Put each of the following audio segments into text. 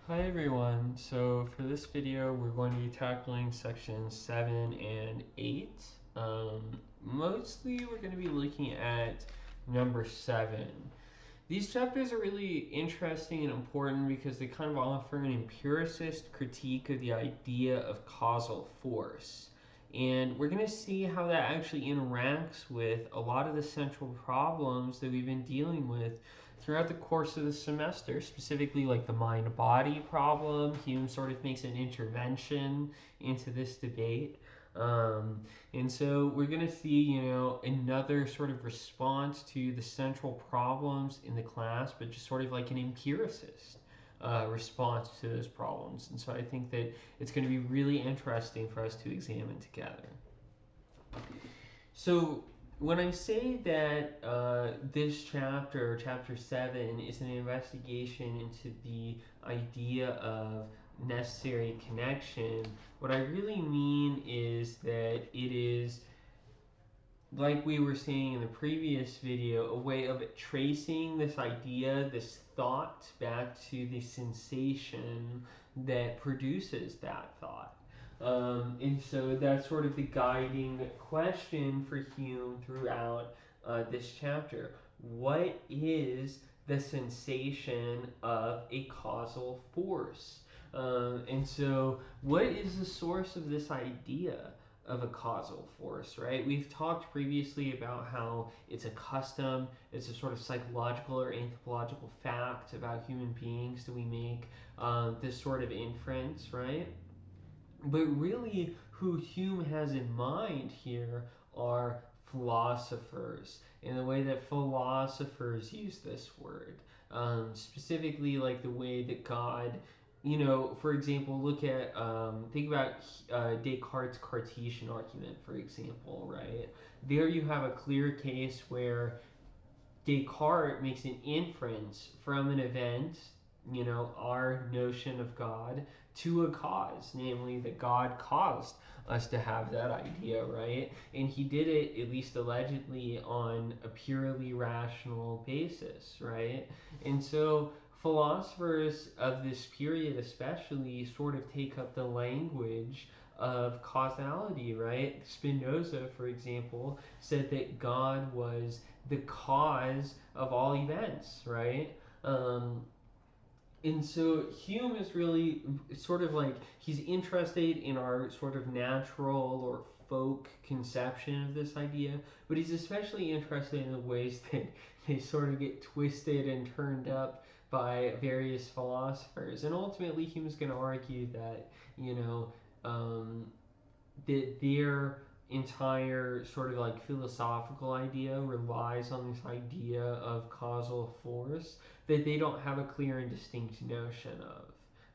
Hi everyone, so for this video we're going to be tackling sections 7 and 8. Mostly we're going to be looking at number 7. These chapters are really interesting and important because they kind of offer an empiricist critique of the idea of causal force. And we're going to see how that actually interacts with a lot of the central problems that we've been dealing with throughout the course of the semester, specifically like the mind-body problem. Hume sort of makes an intervention into this debate. And so we're going to see, another sort of response to the central problems in the class, but just sort of like an empiricist response to those problems. And so I think that it's going to be really interesting for us to examine together. So when I say that this chapter, chapter 7, is an investigation into the idea of necessary connection, what I really mean is that it is, like we were saying in the previous video, a way of tracing this idea, this thought, back to the sensation that produces that thought. And so that's sort of the guiding question for Hume throughout this chapter. What is the sensation of a causal force? And so, what is the source of this idea of a causal force, right? We've talked previously about how it's a custom, it's a sort of psychological or anthropological fact about human beings that we make this sort of inference, right? But really, who Hume has in mind here are philosophers, in the way that philosophers use this word. Specifically, like the way that God, for example, think about Descartes' Cartesian argument, for example, right? There you have a clear case where Descartes makes an inference from an event, our notion of God, to a cause, namely that God caused us to have that idea, right? And he did it, at least allegedly, on a purely rational basis, right? And so philosophers of this period, especially, sort of take up the language of causality, right? Spinoza, for example, said that God was the cause of all events, right? And so Hume is really sort of like he's interested in our sort of natural or folk conception of this idea, but he's especially interested in the ways that they sort of get twisted and turned up by various philosophers. And ultimately, Hume's going to argue that, that their entire sort of like philosophical idea relies on this idea of causal force that they don't have a clear and distinct notion of,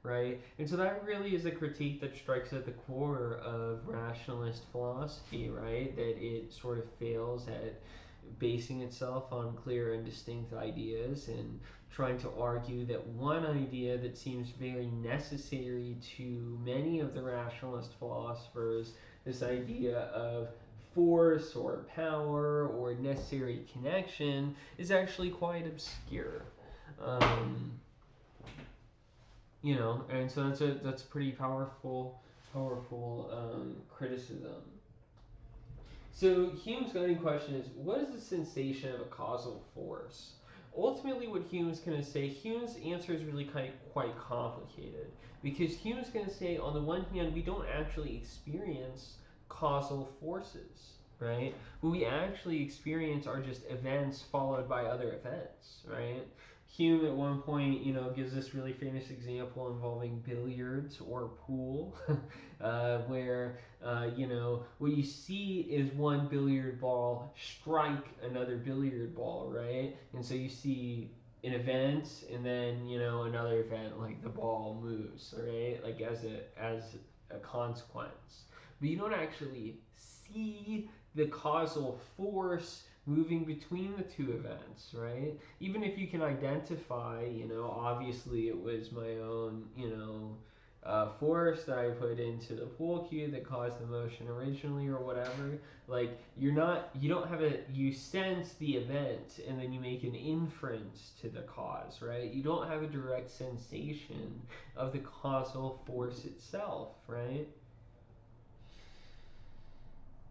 right? And so that really is a critique that strikes at the core of rationalist philosophy, right? That it sort of fails at basing itself on clear and distinct ideas and trying to argue that one idea that seems very necessary to many of the rationalist philosophers, this idea of force or power or necessary connection, is actually quite obscure. Um, and so that's a pretty powerful criticism. So Hume's guiding question is, what is the sensation of a causal force? Ultimately, what Hume's going to say, Hume's answer is really quite complicated, because Hume's going to say, on the one hand, we don't actually experience causal forces, right? What we actually experience are just events followed by other events, right? Hume at one point, gives this really famous example involving billiards or pool, where what you see is one billiard ball strike another billiard ball, right? And so you see an event, and then another event, like the ball moves, right? Like as a consequence, but you don't actually see the causal force moving between the two events, right? Even if you can identify, obviously it was my own, force that I put into the pool cue that caused the motion originally or whatever. Like you don't have you sense the event and then you make an inference to the cause, right? You don't have a direct sensation of the causal force itself, right?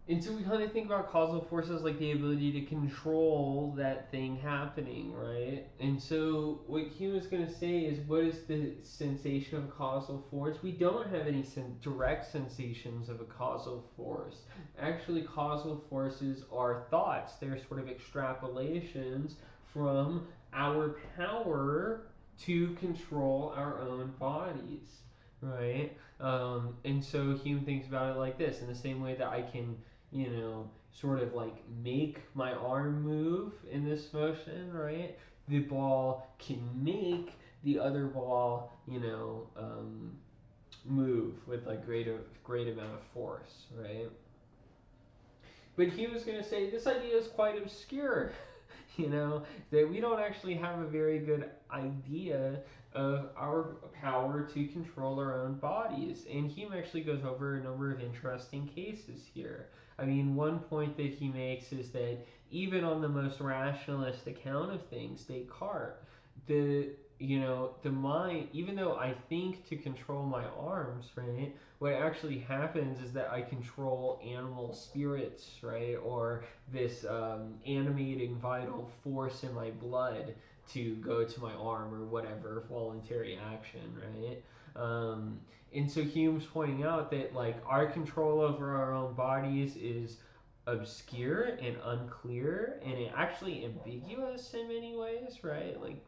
And so we kind of think about causal forces like the ability to control that thing happening, right? And so what Hume is going to say is, what is the sensation of a causal force? We don't have any direct sensations of a causal force. Actually, causal forces are thoughts. They're sort of extrapolations from our power to control our own bodies, right? And so Hume thinks about it like this, in the same way that I can, sort of like make my arm move in this motion, right? The ball can make the other ball, move with like great amount of force, right? But he was going to say this idea is quite obscure, that we don't actually have a very good idea of our power to control our own bodies. And Hume actually goes over a number of interesting cases here. I mean, one point that he makes is that even on the most rationalist account of things, Descartes, the mind, even though I think to control my arms, right, what actually happens is that I control animal spirits, right, or this animating vital force in my blood to go to my arm or whatever voluntary action, right? And so Hume's pointing out that like our control over our own bodies is obscure and unclear and actually ambiguous in many ways, right? Like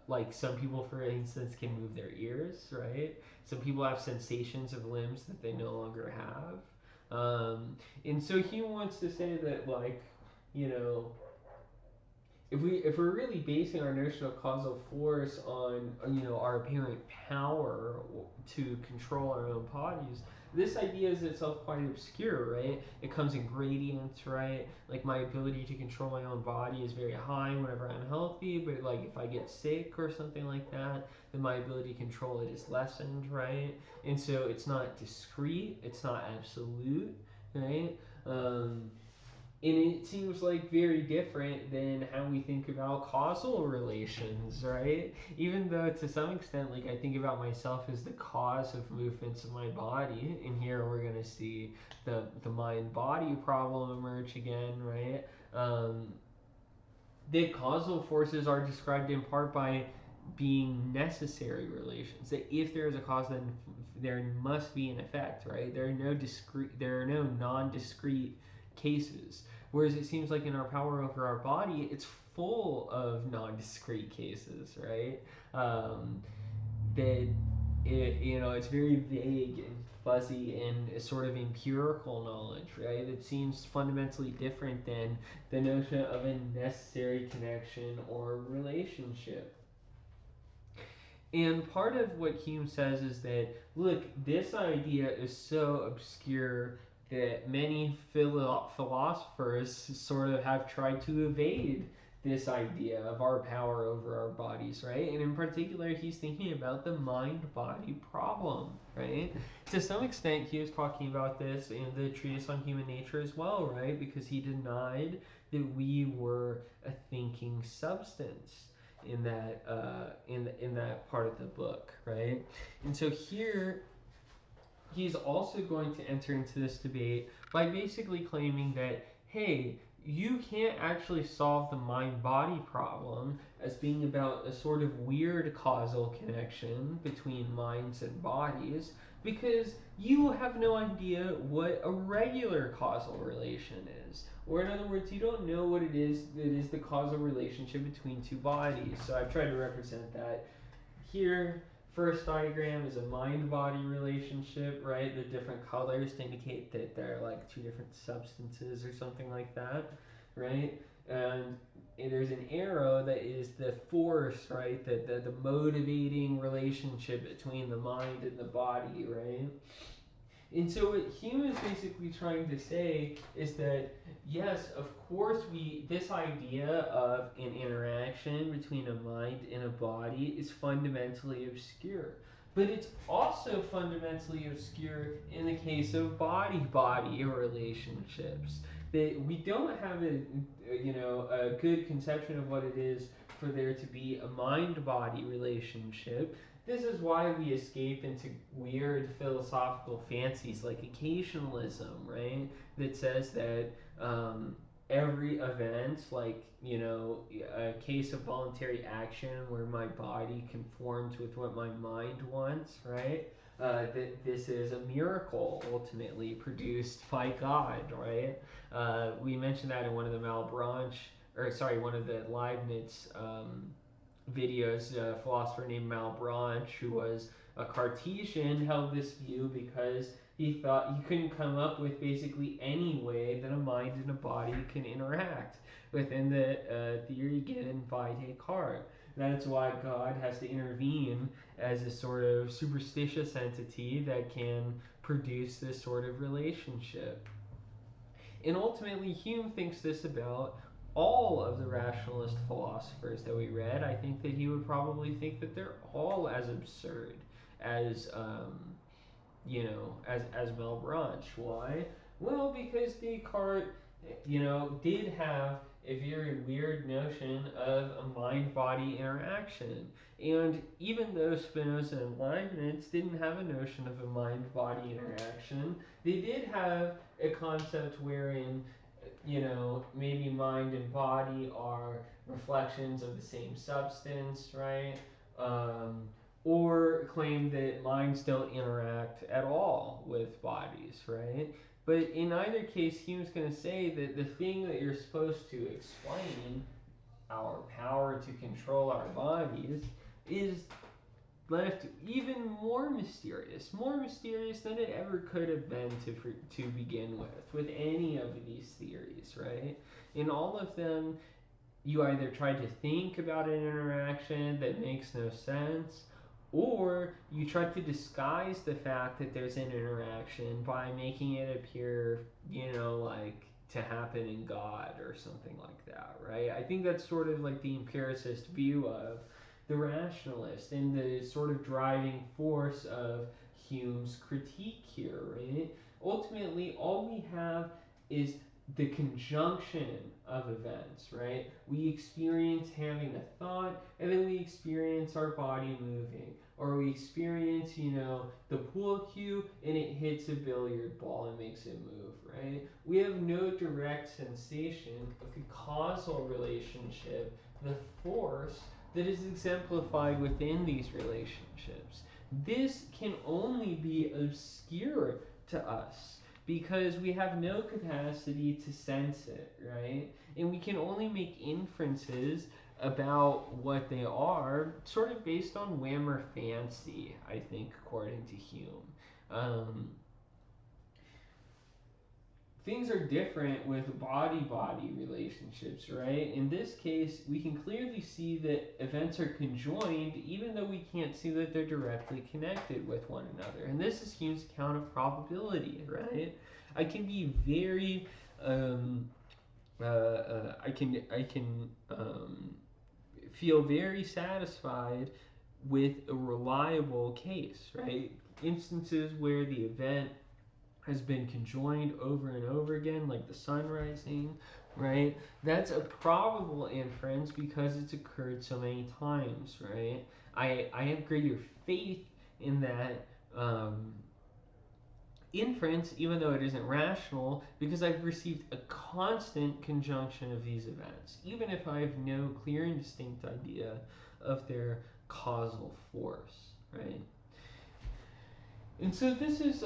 like some people, for instance, can move their ears, right? Some people have sensations of limbs that they no longer have. And so Hume wants to say that, like, you know, if we're really basing our notion of causal force on our apparent power to control our own bodies, this idea is itself quite obscure, right? It comes in gradients, right? Like my ability to control my own body is very high whenever I'm healthy, but like if I get sick or something like that, then my ability to control it is lessened, right? And so it's not discrete, it's not absolute, right? And it seems like very different than how we think about causal relations, right? Even though to some extent, like I think about myself as the cause of movements of my body, and here we're gonna see the mind-body problem emerge again, right? The causal forces are described in part by being necessary relations. That if there is a cause, then there must be an effect, right? There are no non-discrete cases. Whereas it seems like in our power over our body, it's full of non-discrete cases, right? That it's very vague and fuzzy and sort of empirical knowledge, right? It seems fundamentally different than the notion of a necessary connection or relationship. And part of what Hume says is that, look, this idea is so obscure that many philosophers sort of have tried to evade this idea of our power over our bodies, right? And in particular, he's thinking about the mind-body problem, right? To some extent, he was talking about this in the treatise on human nature as well, right? Because he denied that we were a thinking substance in that in that part of the book, right? And so here he's also going to enter into this debate by basically claiming that, hey, you can't actually solve the mind-body problem as being about a sort of weird causal connection between minds and bodies, because you have no idea what a regular causal relation is. Or in other words, you don't know what it is that is the causal relationship between two bodies. So I've tried to represent that here. First diagram is a mind-body relationship, right? The different colors to indicate that they're like two different substances or something like that, right? And there's an arrow that is the force, right? The motivating relationship between the mind and the body, right? And so what Hume is basically trying to say is that, yes, of course, this idea of an interaction between a mind and a body is fundamentally obscure. but it's also fundamentally obscure in the case of body-body relationships. That we don't have a good conception of what it is for there to be a mind-body relationship. This is why we escape into weird philosophical fancies like occasionalism, right? That says that every event, like, a case of voluntary action where my body conforms with what my mind wants, right? That this is a miracle ultimately produced by God, right? We mentioned that in one of the one of the Leibniz videos. A philosopher named Malebranche, who was a Cartesian, held this view because he thought he couldn't come up with basically any way that a mind and a body can interact within the theory given by Descartes. That's why God has to intervene as a sort of superstitious entity that can produce this sort of relationship. And ultimately, Hume thinks this about all of the rationalist philosophers that we read. I think that he would probably think that they're all as absurd as as Malebranche. Why? Well, because Descartes, did have a very weird notion of a mind-body interaction. And even though Spinoza and Leibniz didn't have a notion of a mind-body interaction, they did have a concept wherein, maybe mind and body are reflections of the same substance, right? Um, or claim that minds don't interact at all with bodies, right? But in either case, Hume's going to say that the thing that you're supposed to explain, our power to control our bodies, is left even more mysterious than it ever could have been to begin with any of these theories, right? In all of them, you either try to think about an interaction that makes no sense, or you try to disguise the fact that there's an interaction by making it appear, like to happen in God or something like that, right? I think that's sort of like the empiricist view of the rationalist and the sort of driving force of Hume's critique here, right? Ultimately, all we have is the conjunction of events, right? We experience having a thought, and then we experience our body moving. Or we experience, the pool cue, and it hits a billiard ball and makes it move, right? We have no direct sensation of the causal relationship, the force that is exemplified within these relationships. This can only be obscure to us because we have no capacity to sense it, right? And we can only make inferences about what they are sort of based on whim or fancy, I think, according to Hume. Um, Things are different with body-body relationships, right? In this case, we can clearly see that events are conjoined even though we can't see that they're directly connected with one another. And this is Hume's account of probability, right? I can be very I can feel very satisfied with a reliable case, right? Instances where the event has been conjoined over and over again, like the sun rising, right? That's a probable inference because it's occurred so many times, right? I have greater faith in that inference, even though it isn't rational, because I've received a constant conjunction of these events, even if I have no clear and distinct idea of their causal force, right? And so this is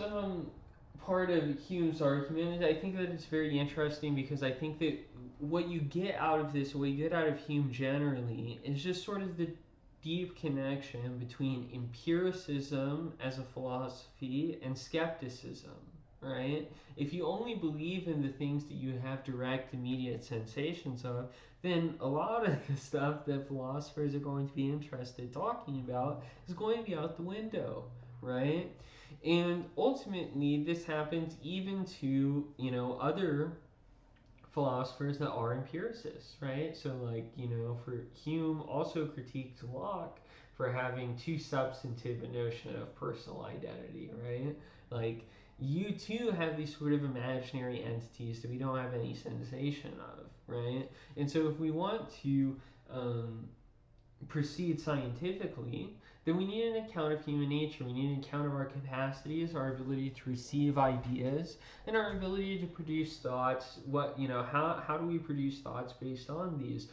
part of Hume's argument. I think that it's very interesting because I think that what you get out of this, what you get out of Hume generally, is just sort of the deep connection between empiricism as a philosophy and skepticism, right? If you only believe in the things that you have direct, immediate sensations of, then a lot of the stuff that philosophers are going to be interested talking about is going to be out the window, right? And ultimately, this happens even to, other philosophers that are empiricists, right? So, like, for Hume also critiqued Locke for having too substantive a notion of personal identity, right? Like, you too have these sort of imaginary entities that we don't have any sensation of, right? And so if we want to um, proceed scientifically, then we need an account of human nature. We need an account of our capacities, our ability to receive ideas, and our ability to produce thoughts. How do we produce thoughts based on these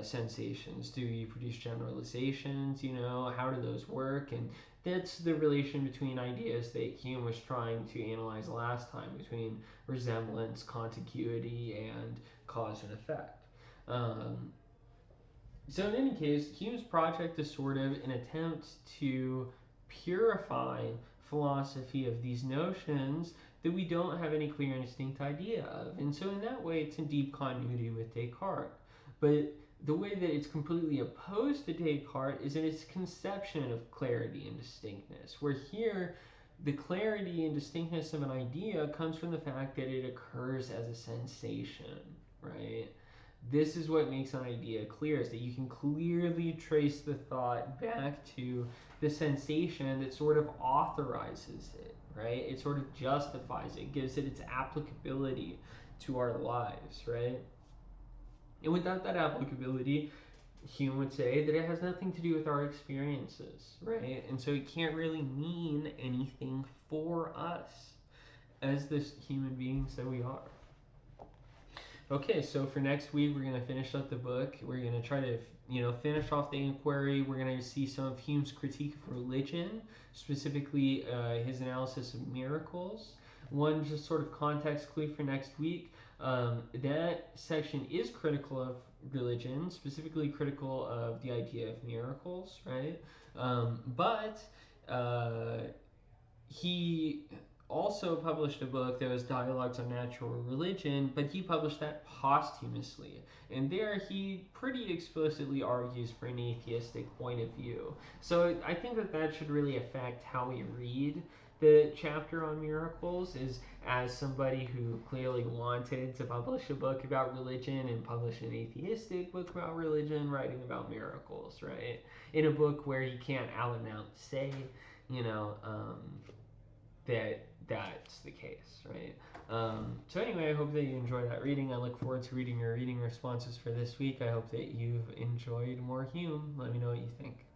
sensations? Do we produce generalizations? How do those work? And that's the relation between ideas that Hume was trying to analyze last time, between resemblance, contiguity, and cause and effect. So in any case, Hume's project is sort of an attempt to purify philosophy of these notions that we don't have any clear and distinct idea of. And so in that way, it's in deep continuity with Descartes. But the way that it's completely opposed to Descartes is in its conception of clarity and distinctness, where here the clarity and distinctness of an idea comes from the fact that it occurs as a sensation, right? This is what makes an idea clear, is that you can clearly trace the thought back to the sensation that sort of authorizes it, right? It sort of justifies it, gives it its applicability to our lives, right? And without that applicability, Hume would say that it has nothing to do with our experiences, right? And so it can't really mean anything for us as the human beings that we are. Okay, so for next week, we're going to finish up the book. We're going to try to, finish off the inquiry. We're going to see some of Hume's critique of religion, specifically his analysis of miracles. One just sort of context clue for next week. That section is critical of religion, specifically critical of the idea of miracles, right? But he also published a book that was Dialogues on Natural Religion, but he published that posthumously. And there he pretty explicitly argues for an atheistic point of view. So I think that should really affect how we read the chapter on miracles, is as somebody who clearly wanted to publish a book about religion and publish an atheistic book about religion, writing about miracles, right? In a book where he can't out and out say, that's the case, right? So anyway, I hope that you enjoyed that reading. I look forward to reading your reading responses for this week. I hope that you've enjoyed more Hume. Let me know what you think.